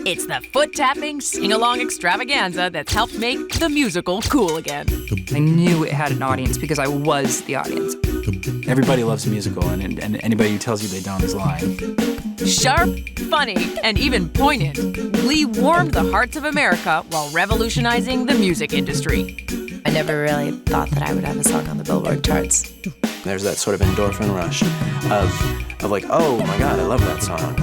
It's the foot-tapping, sing-along extravaganza that's helped make the musical cool again. I knew it had an audience because I was the audience. Everybody loves a musical, and anybody who tells you they don't is lying. Sharp, funny, and even poignant, Glee warmed the hearts of America while revolutionizing the music industry. I never really thought that I would have a song on the Billboard charts. There's that sort of endorphin rush of like, oh my God, I love that song.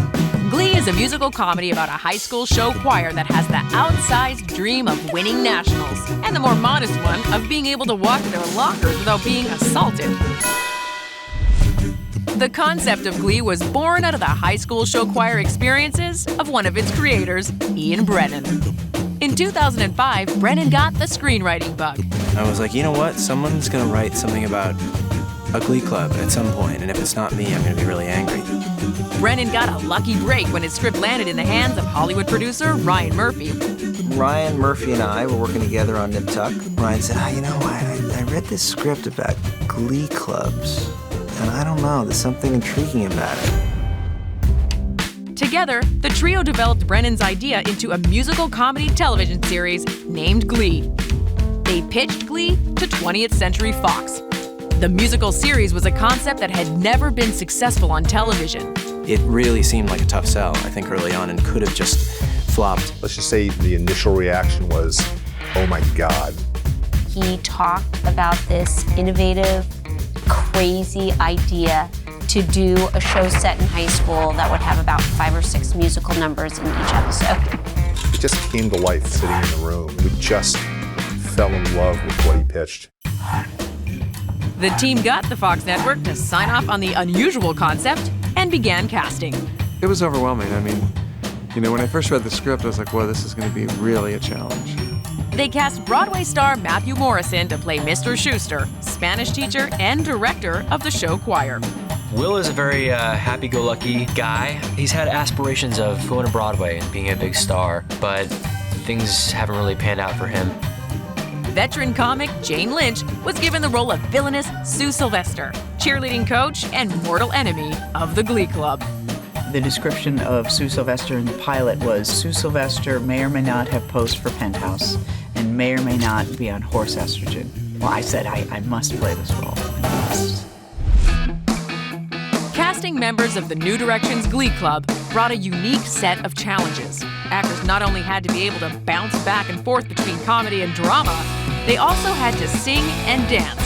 Glee is a musical comedy about a high school show choir that has the outsized dream of winning nationals and the more modest one of being able to walk to their lockers without being assaulted. The concept of Glee was born out of the high school show choir experiences of one of its creators, Brennan. In 2005, Brennan got the screenwriting bug. I was like, you know what? Someone's gonna write something about a Glee club at some point, and if it's not me, I'm gonna be really angry. Brennan got a lucky break when his script landed in the hands of Hollywood producer Ryan Murphy. Ryan Murphy and I were working together on Nip Tuck. Ryan said, I read this script about Glee clubs, and I don't know, there's something intriguing about it. Together, the trio developed Brennan's idea into a musical comedy television series named Glee. They pitched Glee to 20th Century Fox. The musical series was a concept that had never been successful on television. It really seemed like a tough sell, I think, early on, and could have just flopped. Let's just say the initial reaction was, oh my God. He talked about this innovative, crazy idea to do a show set in high school that would have about 5 or 6 musical numbers in each episode. It just came to life sitting in the room. We just fell in love with what he pitched. The team got the Fox network to sign off on the unusual concept and began casting. It was overwhelming. I mean, when I first read the script, I was like, well, this is going to be really a challenge. They cast Broadway star Matthew Morrison to play Mr. Schuster, Spanish teacher and director of the show choir. Will is a very happy-go-lucky guy. He's had aspirations of going to Broadway and being a big star, but things haven't really panned out for him. Veteran comic Jane Lynch was given the role of villainous Sue Sylvester, cheerleading coach and mortal enemy of the Glee Club. The description of Sue Sylvester in the pilot was Sue Sylvester may or may not have posed for Penthouse and may or may not be on horse estrogen. Well, I said I must play this role. I must. Casting members of the New Directions Glee Club brought a unique set of challenges. Actors not only had to be able to bounce back and forth between comedy and drama, they also had to sing and dance.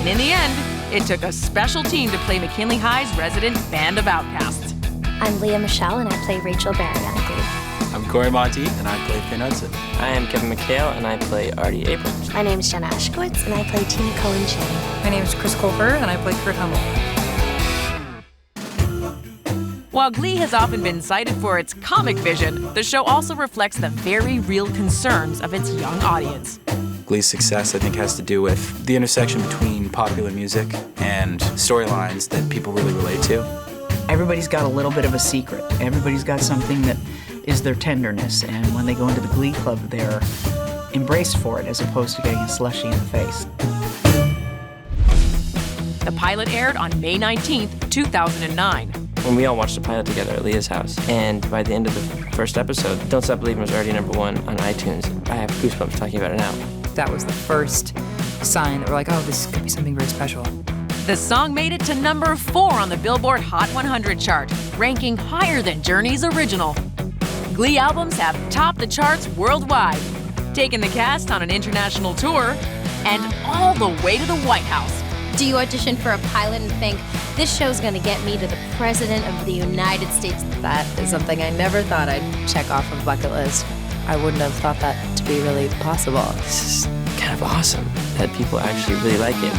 And in the end, it took a special team to play McKinley High's resident band of outcasts. I'm Leah Michelle, and I play Rachel Berry on Glee. I'm Corey Monteith, and I play Finn Hudson. I am Kevin McHale, and I play Artie Abrams. My name is Jenna Ashkowitz, and I play Tina Cohen-Chang. My name is Chris Colfer, and I play Kurt Hummel. While Glee has often been cited for its comic vision, the show also reflects the very real concerns of its young audience. Glee's success, I think, has to do with the intersection between popular music and storylines that people really relate to. Everybody's got a little bit of a secret. Everybody's got something that is their tenderness, and when they go into the Glee Club, they're embraced for it as opposed to getting a slushie in the face. The pilot aired on May 19th, 2009. When we all watched the pilot together at Leah's house, and by the end of the first episode, Don't Stop Believin' was already #1 on iTunes. I have goosebumps talking about it now. That was the first sign that we're like, oh, this could be something very special. The song made it to #4 on the Billboard Hot 100 chart, ranking higher than Journey's original. Glee albums have topped the charts worldwide, taken the cast on an international tour, and all the way to the White House. Do you audition for a pilot and think, this show's gonna get me to the President of the United States? That is something I never thought I'd check off a bucket list. I wouldn't have thought that to be really possible. This is kind of awesome that people actually really like it.